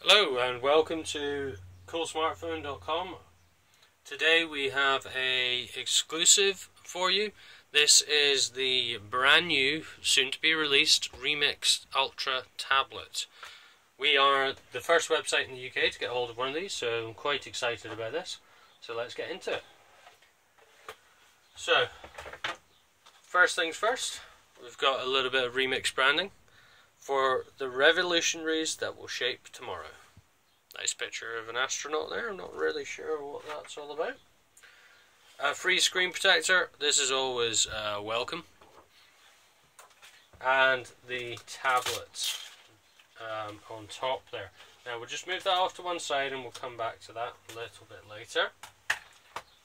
Hello and welcome to coolsmartphone.com. Today we have a exclusive for you. This is the brand new, soon to be released Remix Ultra tablet. We are the first website in the UK to get hold of one of these, so I'm quite excited about this. So let's get into it. So, first things first, we've got a little bit of Remix branding for the revolutionaries that will shape tomorrow. Nice picture of an astronaut there. I'm not really sure what that's all about. A free screen protector. This is always welcome. And the tablet on top there. Now we'll just move that off to one side and we'll come back to that a little bit later.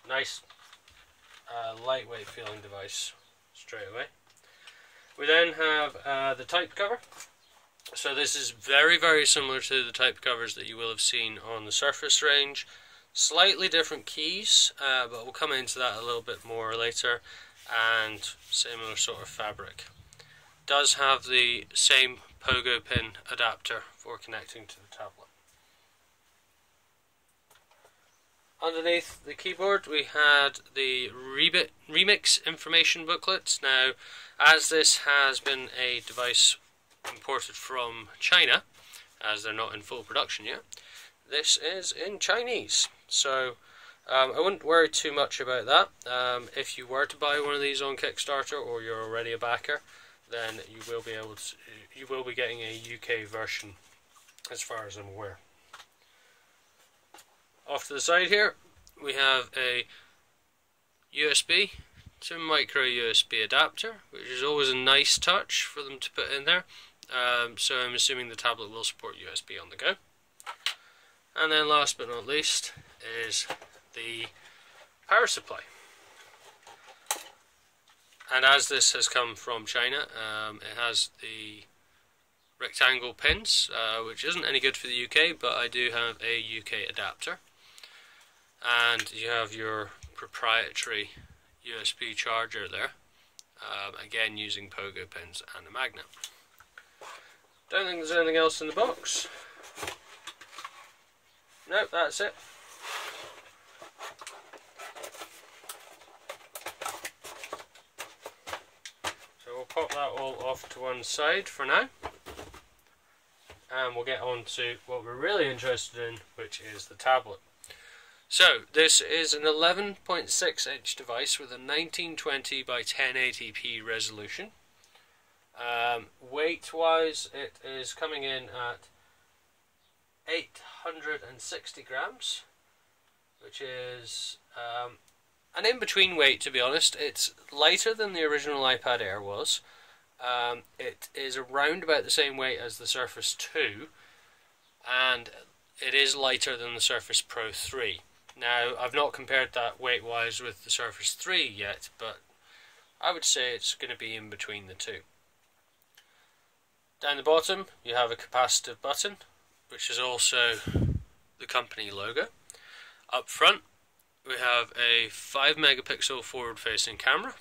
Nice lightweight feeling device straight away. We then have the type cover. So this is very, very similar to the type covers that you will have seen on the Surface range. Slightly different keys, but we'll come into that a little bit more later. And similar sort of fabric. Does have the same pogo pin adapter for connecting to the tablet. Underneath the keyboard we had the Remix information booklet. Now, as this has been a device imported from China, as they're not in full production yet, this is in Chinese. So I wouldn't worry too much about that. If you were to buy one of these on Kickstarter or you're already a backer, then you will be getting a UK version as far as I'm aware. Off to the side here we have a USB to micro USB adapter, which is always a nice touch for them to put in there. So I'm assuming the tablet will support USB on the go. And then last but not least is the power supply. And as this has come from China, it has the rectangle pins, which isn't any good for the UK, but I do have a UK adapter. And you have your proprietary USB charger there, again using pogo pins and a magnet. Don't think there's anything else in the box. Nope, that's it. So we'll pop that all off to one side for now. And we'll get on to what we're really interested in, which is the tablet. So, this is an 11.6 inch device with a 1920 by 1080p resolution. Weight wise, it is coming in at 860 grams, which is an in-between weight, to be honest. It's lighter than the original iPad Air was. It is around about the same weight as the Surface 2, and it is lighter than the Surface Pro 3. Now, I've not compared that weight-wise with the Surface 3 yet, but I would say it's going to be in between the two. Down the bottom, you have a capacitive button, which is also the company logo. Up front, we have a 5 megapixel forward-facing camera.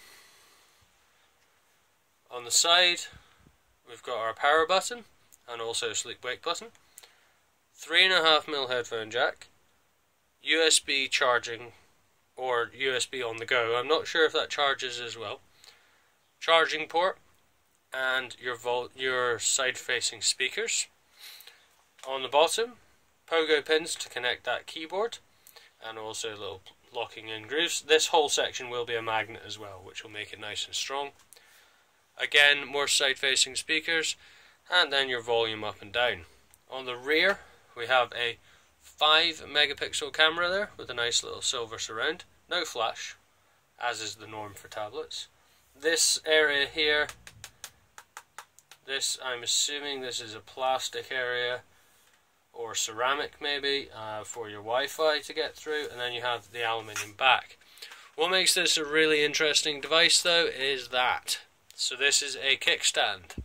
On the side, we've got our power button, and also sleep wake button. 3.5mm headphone jack. USB charging, or USB on the go. I'm not sure if that charges as well. Charging port, and your side-facing speakers. On the bottom, pogo pins to connect that keyboard, and also little locking in grooves. This whole section will be a magnet as well, which will make it nice and strong. Again, more side-facing speakers, and then your volume up and down. On the rear, we have a 5 megapixel camera there with a nice little silver surround. No flash, as is the norm for tablets. This area here, I'm assuming this is a plastic area or ceramic maybe for your Wi-Fi to get through, and then you have the aluminium back. What makes this a really interesting device though is that. So this is a kickstand.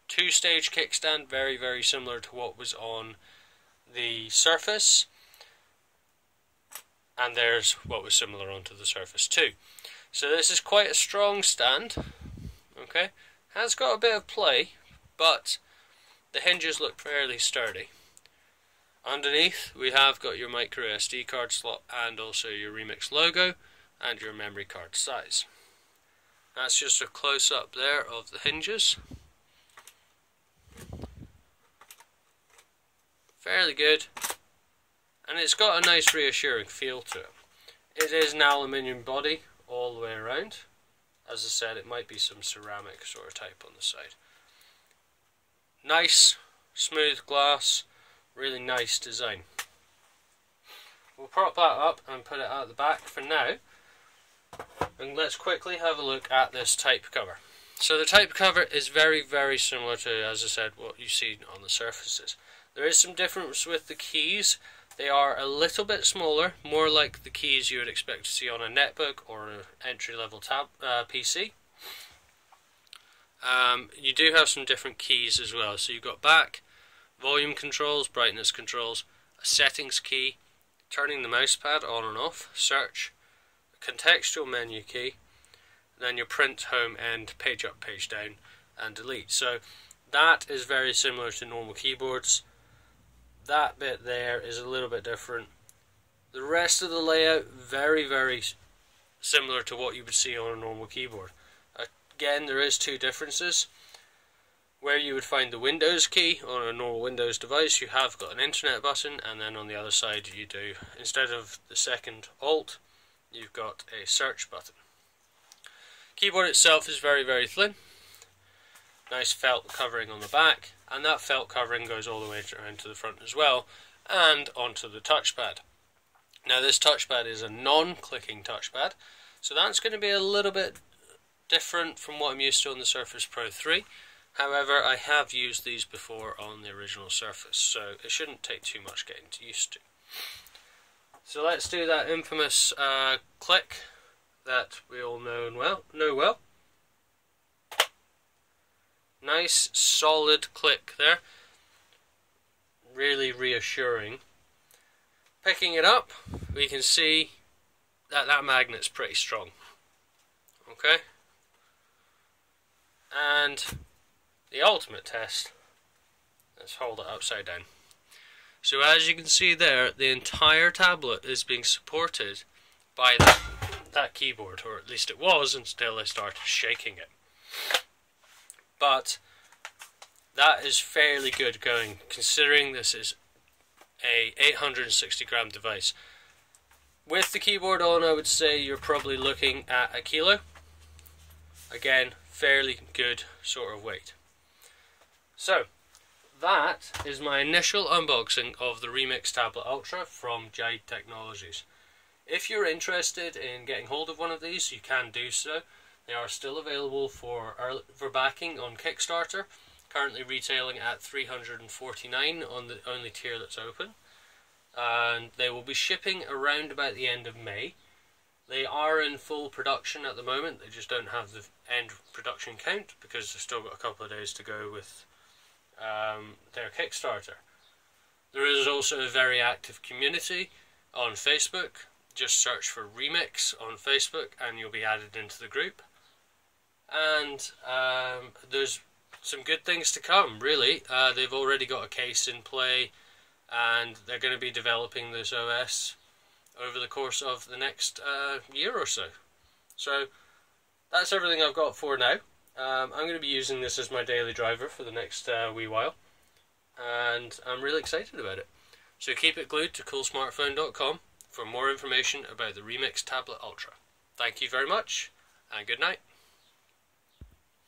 Two-stage kickstand, very, very similar to what was on the Surface, and there's what was similar onto the Surface 2. So this is quite a strong stand, okay, has got a bit of play, but the hinges look fairly sturdy. Underneath we have got your micro SD card slot and also your Remix logo and your memory card size. That's just a close up there of the hinges. Fairly good, and it's got a nice reassuring feel to it. It is an aluminium body all the way around. As I said, it might be some ceramic sort of type on the side. Nice, smooth glass, really nice design. We'll prop that up and put it at the back for now. And let's quickly have a look at this type cover. So the type cover is very, very similar to, as I said, what you see on the surfaces. There is some difference with the keys. They are a little bit smaller, more like the keys you would expect to see on a netbook or an entry-level PC. You do have some different keys as well. So you've got back, volume controls, brightness controls, a settings key, turning the mouse pad on and off, search, a contextual menu key, and then your print, home, end, page up, page down, and delete. So that is very similar to normal keyboards. That bit there is a little bit different. The rest of the layout, very, very similar to what you would see on a normal keyboard. Again, there is two differences. Where you would find the Windows key on a normal Windows device, you have got an internet button, and then on the other side you do, instead of the second Alt, you've got a search button. Keyboard itself is very, very thin. Nice felt covering on the back, and that felt covering goes all the way around to the front as well, and onto the touchpad. Now this touchpad is a non-clicking touchpad, so that's going to be a little bit different from what I'm used to on the Surface Pro 3. However, I have used these before on the original Surface, so it shouldn't take too much getting used to. So let's do that infamous click that we all know well. Nice solid click there, really reassuring. Picking it up, we can see that that magnet's pretty strong. Okay, and the ultimate test, let's hold it upside down. So as you can see there, the entire tablet is being supported by that keyboard, or at least it was until I started shaking it. But that is fairly good going, considering this is a 860 gram device. With the keyboard on, I would say you're probably looking at a kilo. Again, fairly good sort of weight. So, that is my initial unboxing of the Remix Tablet Ultra from Jade Technologies. If you're interested in getting hold of one of these, you can do so. They are still available for backing on Kickstarter, currently retailing at $349 on the only tier that's open. And they will be shipping around about the end of May. They are in full production at the moment, they just don't have the end production count because they've still got a couple of days to go with their Kickstarter. There is also a very active community on Facebook. Just search for Remix on Facebook and you'll be added into the group. And there's some good things to come, really. They've already got a case in play, and they're going to be developing this OS over the course of the next year or so. So that's everything I've got for now. I'm going to be using this as my daily driver for the next wee while, and I'm really excited about it. So keep it glued to coolsmartphone.com for more information about the Remix Tablet Ultra. Thank you very much, and good night.